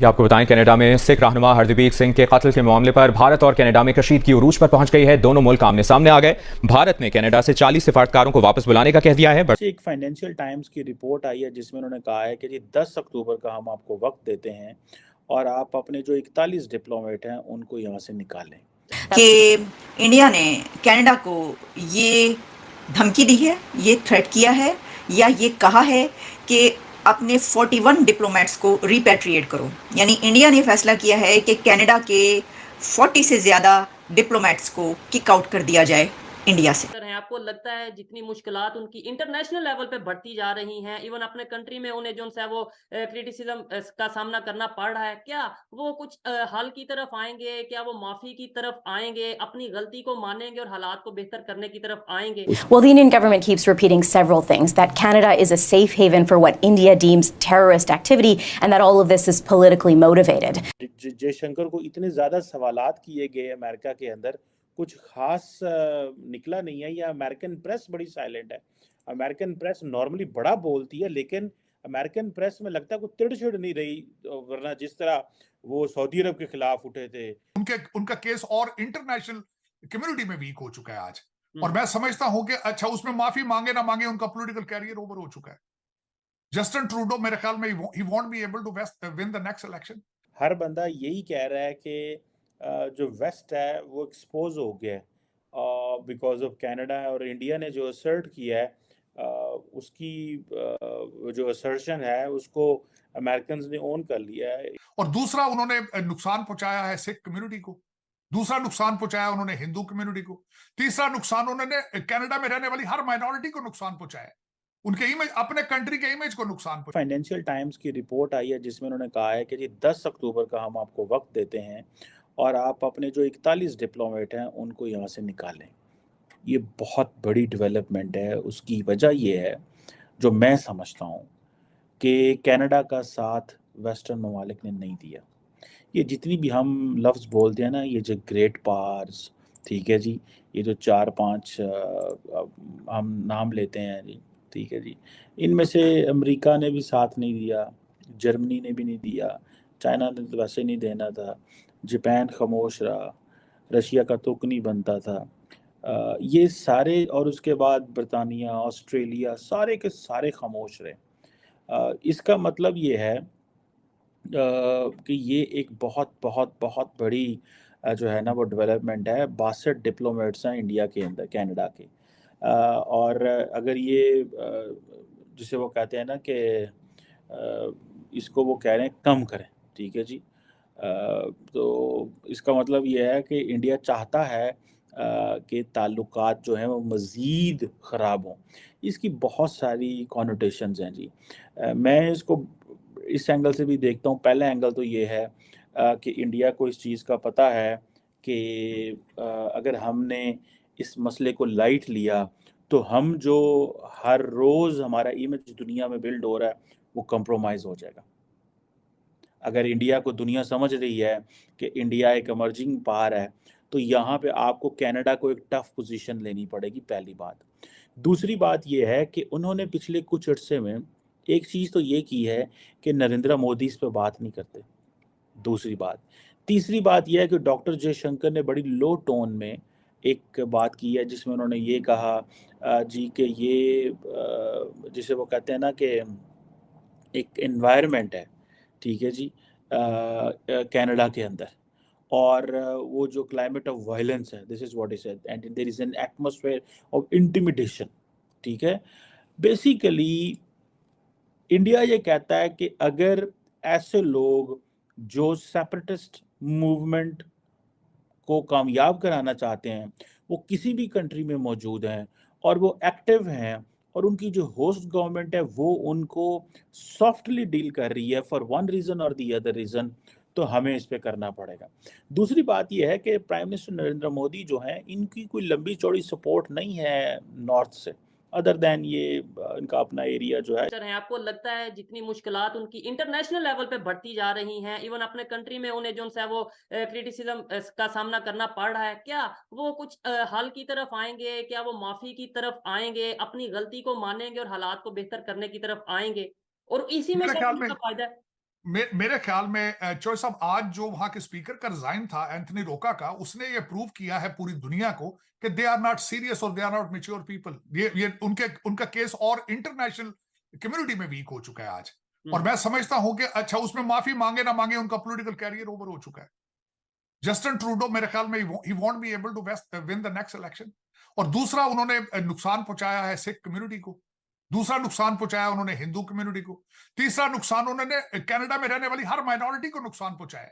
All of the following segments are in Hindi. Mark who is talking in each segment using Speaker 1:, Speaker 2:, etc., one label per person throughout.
Speaker 1: ये आपको बताएं, कनाडा में सिख रहनुमा हरदीप सिंह के कत्ल के मामले पर भारत और कनाडा में कशीदगी उरूज पर पहुंच गई है। दोनों मुल्क आमने सामने आ गए। भारत ने कनाडा से 40 सिफारतकारों को वापस बुलाने का कह दिया है।
Speaker 2: एक फाइनेंशियल टाइम्स की रिपोर्ट आई है जिसमें उन्होंने कहा है कि जी 10 अक्टूबर का हम आपको वक्त देते हैं और आप अपने जो 41 डिप्लोमेट हैं उनको यहाँ से निकालें।
Speaker 3: कि इंडिया ने कनाडा को ये धमकी दी है, ये थ्रेट किया है या ये कहा है कि अपने 41 डिप्लोमेट्स को रिपैट्रिएट करो। यानी इंडिया ने फैसला किया है कि कनाडा के 40 से ज़्यादा डिप्लोमेट्स को किक आउट कर दिया जाए इंडिया से।
Speaker 4: है आपको लगता है जितनी मुश्किलात उनकी इंटरनेशनल लेवल पे बढ़ती जा रही हैं, इवन अपने कंट्री में उन्हें जो है वो क्रिटिसिज्म का सामना करना पड़ रहा है, क्या वो कुछ हल की तरफ आएंगे? क्या वो माफी की तरफ आएंगे, अपनी गलती को मानेंगे और हालात को बेहतर करने की तरफ आएंगे?
Speaker 5: Well, the Indian government keeps repeating several things, that Canada is a safe haven for what India deems terrorist activity and that all of this is politically motivated.
Speaker 2: Jaishankar को इतने ज़्यादा सवालात किए गए अमेरिका के अंदर, कुछ खास निकला नहीं है। या अमेरिकन प्रेस बड़ी साइलेंट है। अमेरिकन प्रेस नॉर्मली बड़ा बोलती है, लेकिन अमेरिकन प्रेस में लगता है कोई तिड़-छिड़ नहीं रही, वरना जिस तरह वो सऊदी अरब के खिलाफ उठे थे।
Speaker 6: उनका केस और इंटरनेशनल कम्युनिटी में वीक हो चुका है आज। और मैं समझता हूं कि अच्छा, उसमें माफी मांगे ना मांगे, उनका पॉलिटिकल कैरियर ओवर हो चुका है। जस्टिन ट्रूडो मेरे ख्याल में ही won't be able to win the next election.
Speaker 2: हर बंदा यही कह रहा है कि जो वेस्ट है वो एक्सपोज हो गया है बिकॉज ऑफ कनाडा, और इंडिया ने जो असर्ट किया है उसकी जो असर्शन है उसको अमेरिकन ने ओन कर लिया है।
Speaker 6: और दूसरा, उन्होंने नुकसान पहुंचाया है सिख कम्युनिटी को। दूसरा नुकसान पहुंचाया उन्होंने हिंदू कम्युनिटी को। तीसरा नुकसान उन्होंने कनाडा में रहने वाली हर माइनॉरिटी को नुकसान पहुंचाया, उनके इमेज, अपने कंट्री के इमेज को नुकसान पहुंचाया।
Speaker 2: फाइनेंशियल टाइम्स की रिपोर्ट आई है जिसमें उन्होंने कहा है कि जी 10 अक्टूबर का हम आपको वक्त देते हैं और आप अपने जो 41 डिप्लोमेट हैं उनको यहाँ से निकालें। ये बहुत बड़ी डेवलपमेंट है। उसकी वजह ये है, जो मैं समझता हूँ, कि कनाडा का साथ वेस्टर्न ममालिक ने नहीं दिया। ये जितनी भी हम लफ्ज़ बोलते हैं ना, ये जो ग्रेट पावर्स, ठीक है जी, ये जो 4-5 हम नाम लेते हैं जी, ठीक है जी, इनमें से अमेरिका ने भी साथ नहीं दिया, जर्मनी ने भी नहीं दिया, चाइना ने तो वैसे नहीं देना था, जापान खामोश रहा, रशिया का तुक नहीं बनता था। ये सारे, और उसके बाद बरतानिया, ऑस्ट्रेलिया, सारे के सारे खामोश रहे। इसका मतलब ये है कि ये एक बहुत बहुत बहुत बड़ी जो है ना वो डेवलपमेंट है। 62 डिप्लोमेट्स हैं इंडिया के अंदर, कनाडा के। और अगर ये जिसे वो कहते हैं ना कि इसको वो कह रहे हैं कम करें, ठीक है जी। तो इसका मतलब ये है कि इंडिया चाहता है कि ताल्लुकात जो हैं वो मज़ीद ख़राब हों। इसकी बहुत सारी कॉनोटेशंस हैं जी। मैं इसको इस एंगल से भी देखता हूँ। पहला एंगल तो ये है कि इंडिया को इस चीज़ का पता है कि अगर हमने इस मसले को लाइट लिया तो हम जो हर रोज़ हमारा इमेज दुनिया में बिल्ड हो रहा है वो कंप्रोमाइज़ हो जाएगा। अगर इंडिया को दुनिया समझ रही है कि इंडिया एक इमर्जिंग पावर है, तो यहाँ पे आपको कनाडा को एक टफ पोजीशन लेनी पड़ेगी, पहली बात। दूसरी बात ये है कि उन्होंने पिछले कुछ अरसे में एक चीज़ तो ये की है कि नरेंद्र मोदी इस पे बात नहीं करते, दूसरी बात। तीसरी बात ये है कि डॉक्टर जयशंकर ने बड़ी लो टोन में एक बात की है जिसमें उन्होंने ये कहा जी कि ये जिसे वो कहते हैं ना कि एक एनवायरनमेंट है, ठीक है जी, कनाडा के अंदर, और वो जो क्लाइमेट ऑफ वायलेंस है, this is what he said, and there is an atmosphere of intimidation, ठीक है। बेसिकली इंडिया ये कहता है कि अगर ऐसे लोग जो सेपरेटिस्ट मूवमेंट को कामयाब कराना चाहते हैं, वो किसी भी कंट्री में मौजूद हैं और वो एक्टिव हैं, और उनकी जो होस्ट गवर्नमेंट है वो उनको सॉफ्टली डील कर रही है फॉर वन रीज़न और दी अदर रीज़न, तो हमें इस पे करना पड़ेगा। दूसरी बात ये है कि प्राइम मिनिस्टर नरेंद्र मोदी जो हैं, इनकी कोई लंबी चौड़ी सपोर्ट नहीं है नॉर्थ से, अदर दैन ये इनका अपना एरिया जो है।
Speaker 4: है आपको लगता है जितनी मुश्किलात उनकी इंटरनेशनल लेवल पे बढ़ती जा रही हैं, इवन अपने कंट्री में उन्हें जो है वो क्रिटिसिज्म का सामना करना पड़ रहा है, क्या वो कुछ हल की तरफ आएंगे? क्या वो माफी की तरफ आएंगे, अपनी गलती को मानेंगे और हालात को बेहतर करने की तरफ आएंगे? और इसी में
Speaker 6: मेरे ख्याल
Speaker 4: गवर्नमेंट
Speaker 6: में
Speaker 4: का फायदा है।
Speaker 6: मेरे ख्याल में चोई साहब आज जो वहां के स्पीकर का रिजाइन था एंथनी रोका का, उसने ये प्रूव किया है पूरी दुनिया को कि दे आर नॉट सीरियस और they are not mature people. ये उनका केस और इंटरनेशनल कम्युनिटी में वीक हो चुका है आज। और मैं समझता हूं कि अच्छा उसमें माफी मांगे ना मांगे उनका पॉलिटिकल कैरियर ओवर हो चुका है। जस्टिन ट्रूडो मेरे ख्याल में ही won't be able to win the next election. और दूसरा उन्होंने नुकसान पहुंचाया है सिख कम्युनिटी को, दूसरा नुकसान पहुंचाया उन्होंने हिंदू कम्युनिटी को, तीसरा नुकसान उन्होंने कनाडा में रहने वाली हर माइनॉरिटी को नुकसान पहुंचाया,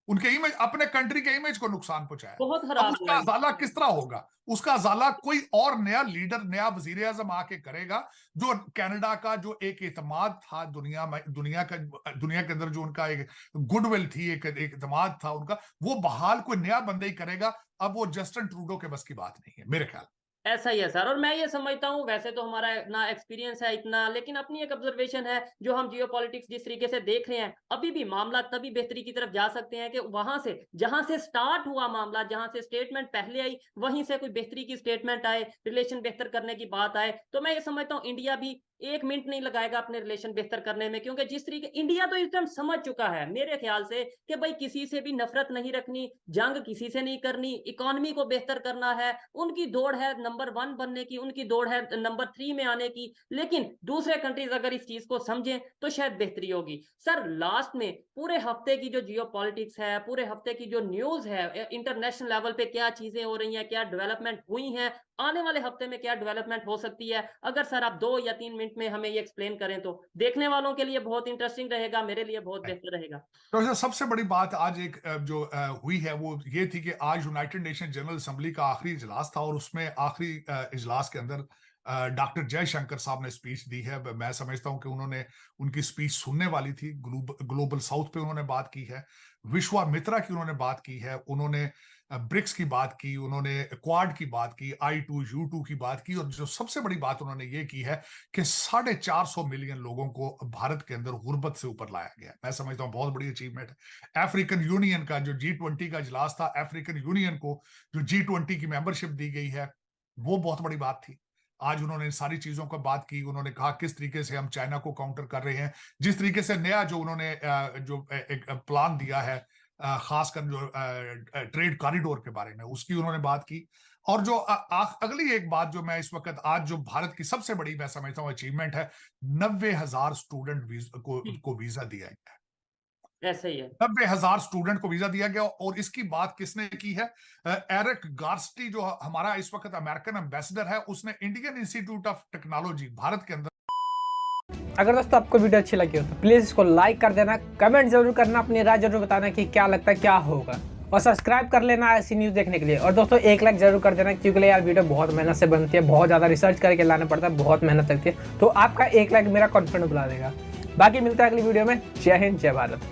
Speaker 6: उनके इमेज, अपने कंट्री के इमेज को नुकसान पहुंचाया।
Speaker 4: बहुत
Speaker 6: अब
Speaker 4: खराब
Speaker 6: उसका अजाला किस तरह होगा? उसका अजाला कोई और नया लीडर, नया वजीर आजम आके करेगा, जो कनाडा का जो एक एतमाद था दुनिया के अंदर, जो उनका एक गुडविल थी, एक एतमाद था उनका, वो बहाल कोई नया बंदा ही करेगा। अब वो जस्टिन ट्रूडो के बस की बात नहीं है मेरे ख्याल।
Speaker 4: ऐसा ही है सर। और मैं ये समझता हूँ, वैसे तो हमारा ना एक्सपीरियंस है इतना, लेकिन अपनी एक ऑब्जर्वेशन है, जो हम जियोपॉलिटिक्स जिस तरीके से देख रहे हैं, अभी भी मामला तभी बेहतरी की तरफ जा सकते हैं कि वहां से, जहां से स्टार्ट हुआ मामला, जहां से स्टेटमेंट पहले आई, वहीं से कोई बेहतरी की स्टेटमेंट आए, रिलेशन बेहतर करने की बात आए। तो मैं ये समझता हूँ इंडिया भी 1 मिनट नहीं लगाएगा अपने रिलेशन बेहतर करने में, क्योंकि जिस तरीके इंडिया तो इस टाइम समझ चुका है मेरे ख्याल से कि भाई किसी से भी नफरत नहीं रखनी, जंग किसी से नहीं करनी, इकोनॉमी को बेहतर करना है। उनकी दौड़ है नंबर 1 बनने की, उनकी दौड़ है नंबर 3 में आने की। लेकिन दूसरे कंट्रीज अगर इस चीज को समझें तो शायद बेहतरी होगी। सर लास्ट में पूरे हफ्ते की जो जियोपॉलिटिक्स है, पूरे हफ्ते की जो न्यूज है, इंटरनेशनल लेवल पे क्या चीजें हो रही हैं, क्या डेवलपमेंट हुई हैं, आने वाले हफ्ते में क्या डेवलपमेंट हो सकती है, अगर सर आप 2 या 3 मिनट में हमें ये एक्सप्लेन करें तो देखने वालों के लिए बहुत इंटरेस्टिंग रहेगा, मेरे लिए बहुत बेहतर रहेगा।
Speaker 6: तो सबसे बड़ी बात आज एक जो हुई है वो ये थी कि आज यूनाइटेड नेशन जनरल असेंबली का आखिरी इजलास था, और उसमें आखिरी इजलास के अंदर डॉक्टर जयशंकर साहब ने स्पीच दी है। मैं समझता हूं कि उन्होंने उनकी स्पीच सुनने वाली थी। ग्लोबल साउथ पे उन्होंने बात की है, विश्वामित्रा की उन्होंने बात की है, उन्होंने ब्रिक्स की बात की, उन्होंने क्वाड की बात की, I2U2 की बात की, और जो सबसे बड़ी बात उन्होंने ये की है कि 450 मिलियन लोगों को भारत के अंदर गुर्बत से ऊपर लाया गया। मैं समझता हूँ बहुत बड़ी अचीवमेंट है। अफ्रीकन यूनियन का जो G20 का इजलास था, अफ्रीकन यूनियन को जो G20 की मेंबरशिप दी गई है, वो बहुत बड़ी बात थी। आज उन्होंने सारी चीजों पर बात की। उन्होंने कहा किस तरीके से हम चाइना को काउंटर कर रहे हैं, जिस तरीके से नया जो उन्होंने जो एक प्लान दिया है, खासकर जो ट्रेड कॉरिडोर के बारे में, उसकी उन्होंने बात की। और जो अगली एक बात जो मैं इस वक्त आज जो भारत की सबसे बड़ी मैं समझता हूँ अचीवमेंट है, 90,000 स्टूडेंट को वीजा दिया गया है।
Speaker 4: ऐसा ही है,
Speaker 6: 90,000 स्टूडेंट को वीजा दिया गया। और इसकी बात किसने की है? एरिक गार्स्टी जो हमारा इस वक्त अमेरिकन एम्बेसडर है, उसने Indian institute of technology Bharat के अंदर।
Speaker 7: अगर दोस्तों आपको वीडियो अच्छी लगी हो तो प्लीज इसको लाइक कर देना, कमेंट जरूर करना, अपनी राय जरूर बताना कि क्या लगता है क्या होगा, और सब्सक्राइब कर लेना ऐसी न्यूज़ देखने के लिए। और दोस्तों एक लाइक जरूर कर देना, क्योंकि यार वीडियो बहुत मेहनत से बनती है, बहुत ज़्यादा रिसर्च करके लाना पड़ता है, बहुत मेहनत लगती है। तो आपका एक लाइक मेरा कॉन्फिडेंस बढ़ा देगा। बाकी मिलता है अगली वीडियो में। जय हिंद, जय भारत।